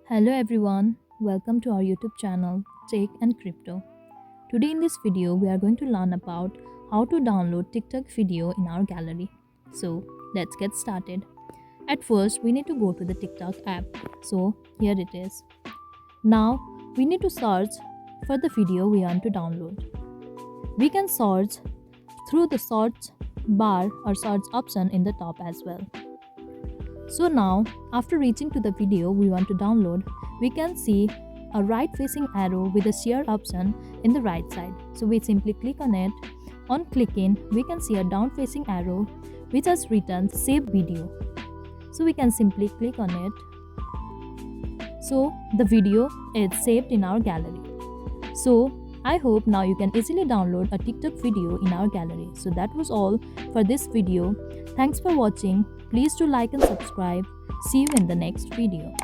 Hello everyone, welcome to our YouTube channel Tech and Crypto. Today in this video we are going to learn about how to download TikTok video in our gallery. So let's get started. At first we need to go to the TikTok app. So here it is. Now we need to search for the video we want to download. We can search through the search bar or search option in the top as well. So now, after reaching to the video we want to download, we can see a right facing arrow with a share option in the right side. So we simply click on it. On clicking, we can see a down facing arrow which has written save video. So we can simply click on it. So the video is saved in our gallery. So I hope now you can easily download a TikTok video in our gallery. So that was all for this video. Thanks for watching. Please do like and subscribe. See you in the next video.